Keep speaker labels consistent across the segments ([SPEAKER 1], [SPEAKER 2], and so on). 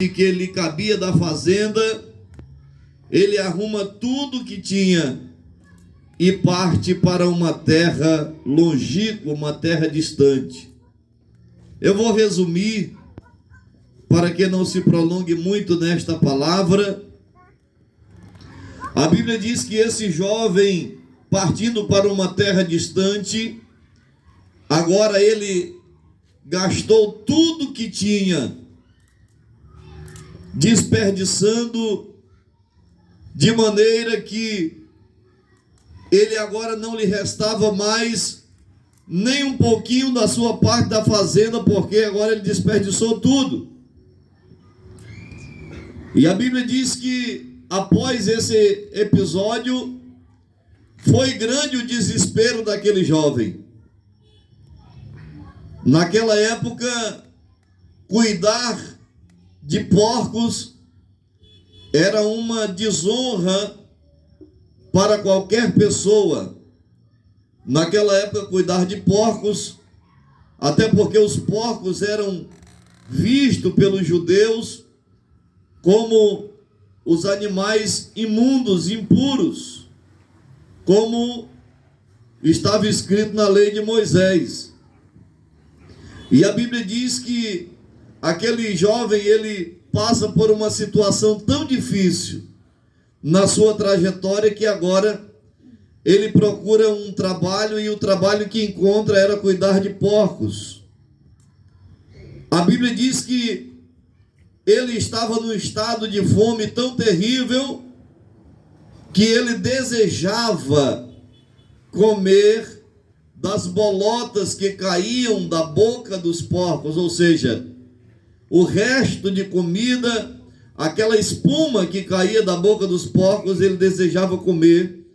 [SPEAKER 1] que ele cabia da fazenda, ele arruma tudo que tinha e parte para uma terra longínqua, uma terra distante. Eu vou resumir para que não se prolongue muito nesta palavra. A Bíblia diz que esse jovem, partindo para uma terra distante, agora ele gastou tudo que tinha, desperdiçando, de maneira que ele agora não lhe restava mais nem um pouquinho da sua parte da fazenda, porque agora ele desperdiçou tudo. E a Bíblia diz que após esse episódio, foi grande o desespero daquele jovem. Naquela época, cuidar de porcos era uma desonra para qualquer pessoa. Naquela época, cuidar de porcos, até porque os porcos eram vistos pelos judeus como os animais imundos, impuros, como estava escrito na lei de Moisés. E a Bíblia diz que aquele jovem, ele passa por uma situação tão difícil na sua trajetória que agora ele procura um trabalho, e o trabalho que encontra era cuidar de porcos. A Bíblia diz que ele estava num estado de fome tão terrível que ele desejava comer das bolotas que caíam da boca dos porcos, ou seja, o resto de comida, aquela espuma que caía da boca dos porcos, ele desejava comer,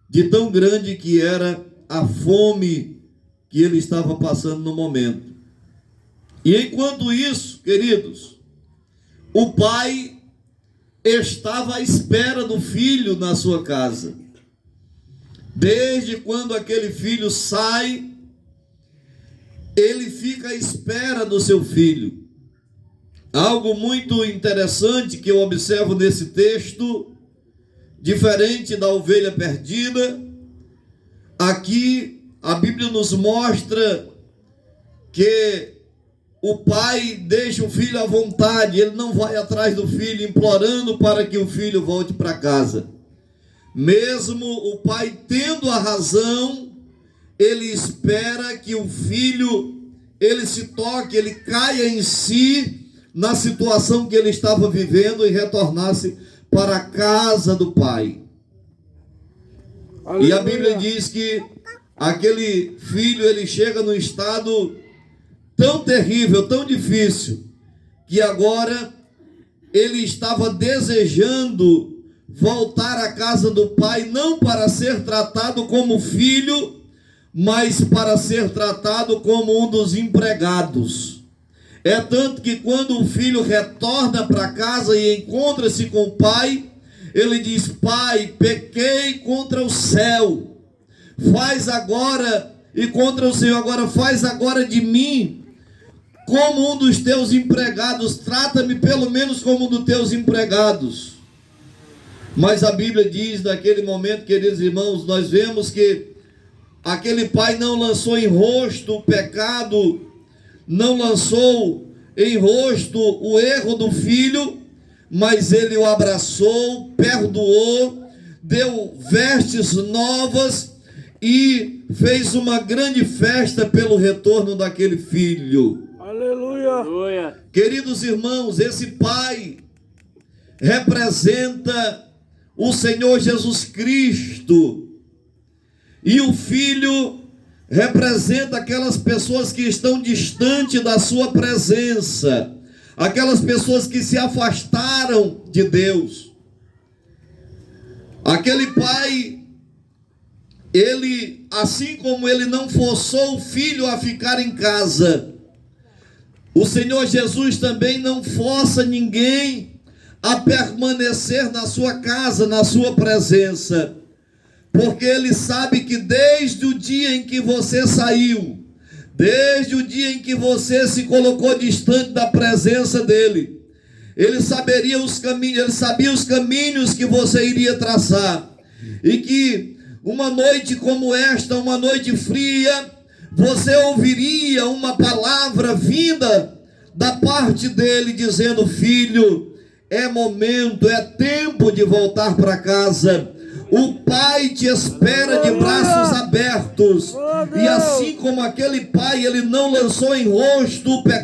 [SPEAKER 1] de tão grande que era a fome que ele estava passando no momento. E enquanto isso, queridos, o pai estava à espera do filho na sua casa. Desde quando aquele filho sai, ele fica à espera do seu filho. Algo muito interessante que eu observo nesse texto, diferente da ovelha perdida, aqui a Bíblia nos mostra que o pai deixa o filho à vontade, ele não vai atrás do filho implorando para que o filho volte para casa. Mesmo o pai tendo a razão, ele espera que o filho, ele se toque, ele caia em si na situação que ele estava vivendo e retornasse para a casa do pai. Aleluia. E a Bíblia diz que aquele filho, ele chega num estado tão terrível, tão difícil, que agora ele estava desejando voltar à casa do pai, não para ser tratado como filho, mas para ser tratado como um dos empregados. É tanto que quando o filho retorna para casa e encontra-se com o pai, ele diz: pai, pequei contra o céu, faz agora, e contra o Senhor agora, faz agora de mim como um dos teus empregados, trata-me pelo menos como um dos teus empregados. Mas a Bíblia diz, naquele momento, queridos irmãos, nós vemos que aquele pai não lançou em rosto o pecado, não lançou em rosto o erro do filho, mas ele o abraçou, perdoou, deu vestes novas e fez uma grande festa pelo retorno daquele filho. Aleluia! Queridos irmãos, esse pai representa o Senhor Jesus Cristo, e o filho representa aquelas pessoas que estão distantes da sua presença, aquelas pessoas que se afastaram de Deus. Aquele pai, ele, assim como ele não forçou o filho a ficar em casa, o Senhor Jesus também não força ninguém a permanecer na sua casa, na sua presença, porque ele sabe que desde o dia em que você saiu, desde o dia em que você se colocou distante da presença dele, Ele saberia os caminhos, ele sabia os caminhos que você iria traçar. E que uma noite como esta, uma noite fria, você ouviria uma palavra vinda da parte dele dizendo: filho, é momento, é tempo de voltar para casa. O pai te espera de braços abertos. E assim como aquele pai, ele não lançou em rosto o pecado